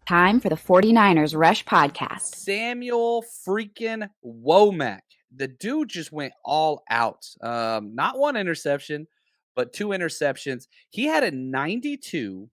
Time for the 49ers Rush podcast. Samuel freaking Womack. The dude just went all out. Not one interception, but 2 interceptions. He had a 92.6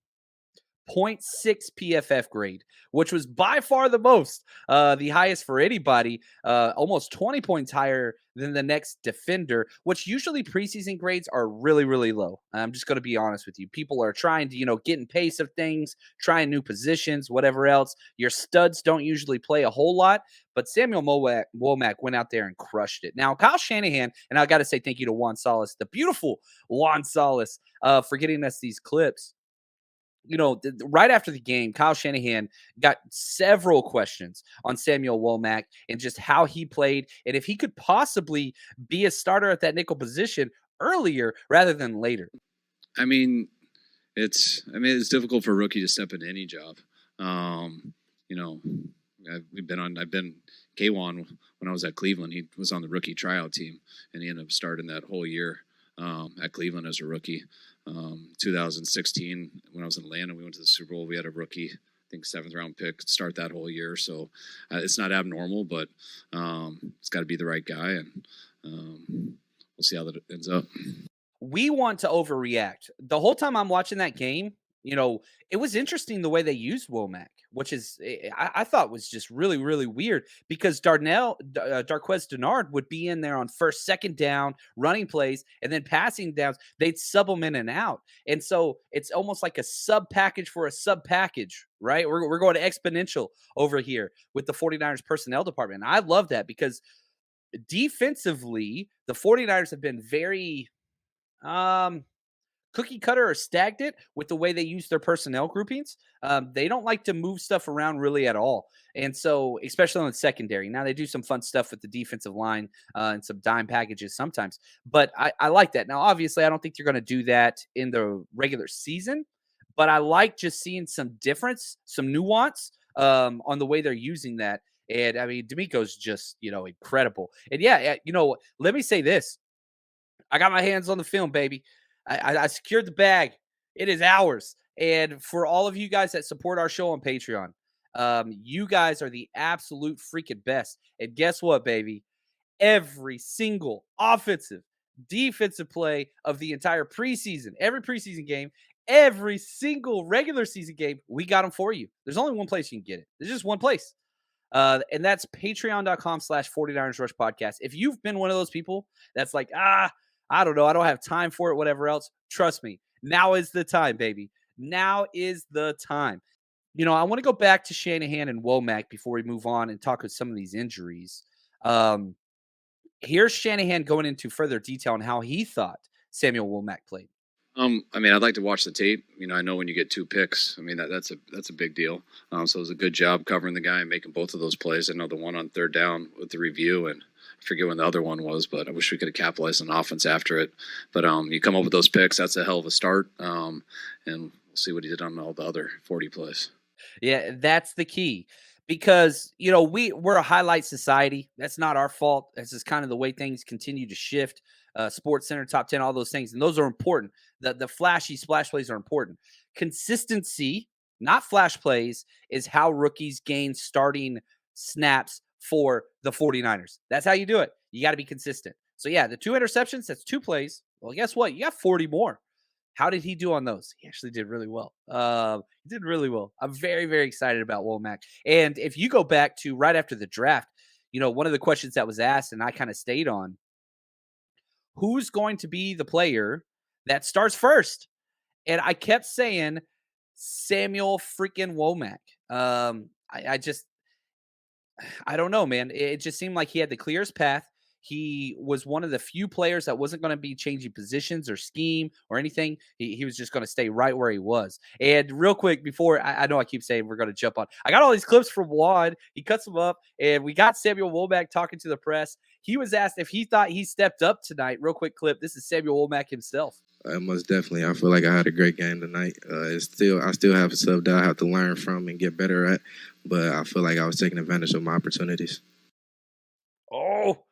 PFF grade, which was by far the most, the highest for anybody, almost 20 points higher than the next defender, which usually preseason grades are really, really low. I'm just going to be honest with you. People are trying to, get in pace of things, trying new positions, whatever else. Your studs don't usually play a whole lot, but Samuel Womack went out there and crushed it. Now, Kyle Shanahan, and I got to say thank you to Juan Salas, the beautiful Juan Salas, for getting us these clips. Right after the game, Kyle Shanahan got several questions on Samuel Womack and just how he played and if he could possibly be a starter at that nickel position earlier rather than later. It's difficult for a rookie to step into any job. I've been K1 when I was at Cleveland. He was on the rookie tryout team, and he ended up starting that whole year at Cleveland as a rookie. 2016, when I was in Atlanta, we went to the Super Bowl. We had a rookie, I think 7th round pick, start that whole year. So it's not abnormal, but it's got to be the right guy, and we'll see how that ends up. We want to overreact. The whole time I'm watching that game, it was interesting the way they used Womack, which is I thought was just really, really weird because Darquez Dennard would be in there on first, second down, running plays, and then passing downs. They'd sub them in and out. And so it's almost like a sub package for a sub package, right? We're going exponential over here with the 49ers personnel department. And I love that because defensively, the 49ers have been very cookie cutter or stagnant with the way they use their personnel groupings. They don't like to move stuff around really at all. And so, especially on the secondary. Now they do some fun stuff with the defensive line and some dime packages sometimes. But I like that. Now, obviously, I don't think they're going to do that in the regular season. But I like just seeing some difference, some nuance on the way they're using that. And, D'Amico's just, incredible. And, let me say this. I got my hands on the film, baby. I secured the bag. It is ours. And for all of you guys that support our show on Patreon, you guys are the absolute freaking best. And guess what, baby? Every single offensive, defensive play of the entire preseason, every preseason game, every single regular season game, we got them for you. There's only one place you can get it. There's just one place. And that's patreon.com/49ers Rush Podcast. If you've been one of those people that's like, I don't know, I don't have time for it, whatever else, trust me, now is the time, baby. Now is the time. I want to go back to Shanahan and Womack before we move on and talk about some of these injuries. Here's Shanahan going into further detail on how he thought Samuel Womack played. I'd like to watch the tape. I know when you get 2 picks, that's a big deal. So it was a good job covering the guy and making both of those plays. I know the one on 3rd down with the review, and I forget when the other one was, but I wish we could have capitalized on offense after it. But you come up with those picks, that's a hell of a start. And we'll see what he did on all the other 40 plays. Yeah, that's the key. Because, we're a highlight society. That's not our fault. That's just kind of the way things continue to shift. Sports Center, top 10, all those things. And those are important. The flashy splash plays are important. Consistency, not flash plays, is how rookies gain starting snaps for the 49ers. That's how you do it. You got to be consistent. So, yeah, the 2 interceptions, that's 2 plays. Well, guess what? You got 40 more. How did he do on those? He actually did really well. He did really well. I'm very, very excited about Womack. And if you go back to right after the draft, one of the questions that was asked, and I kind of stayed on, who's going to be the player that starts first? And I kept saying Samuel freaking Womack. I don't know, man. It just seemed like he had the clearest path. He was one of the few players that wasn't going to be changing positions or scheme or anything. He was just going to stay right where he was. And real quick, before I know I keep saying we're going to jump on, I got all these clips from Juan. He cuts them up, and we got Samuel Womack talking to the press. He was asked if he thought he stepped up tonight. Real quick clip. This is Samuel Womack himself. Most definitely. I feel like I had a great game tonight. I still have stuff that I have to learn from and get better at, but I feel like I was taking advantage of my opportunities. Oh,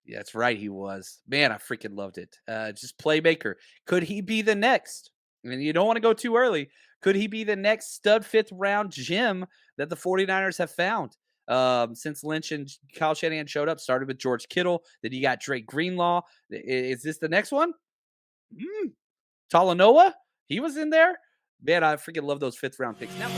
yeah, that's right. He was. Man, I freaking loved it. Just playmaker. Could he be the next? You don't want to go too early. Could he be the next stud 5th round gem that the 49ers have found? Since Lynch and Kyle Shanahan showed up, started with George Kittle. Then you got Drake Greenlaw. Is this the next one? Talanoa? He was in there. Man, I freaking love those 5th round picks. Now,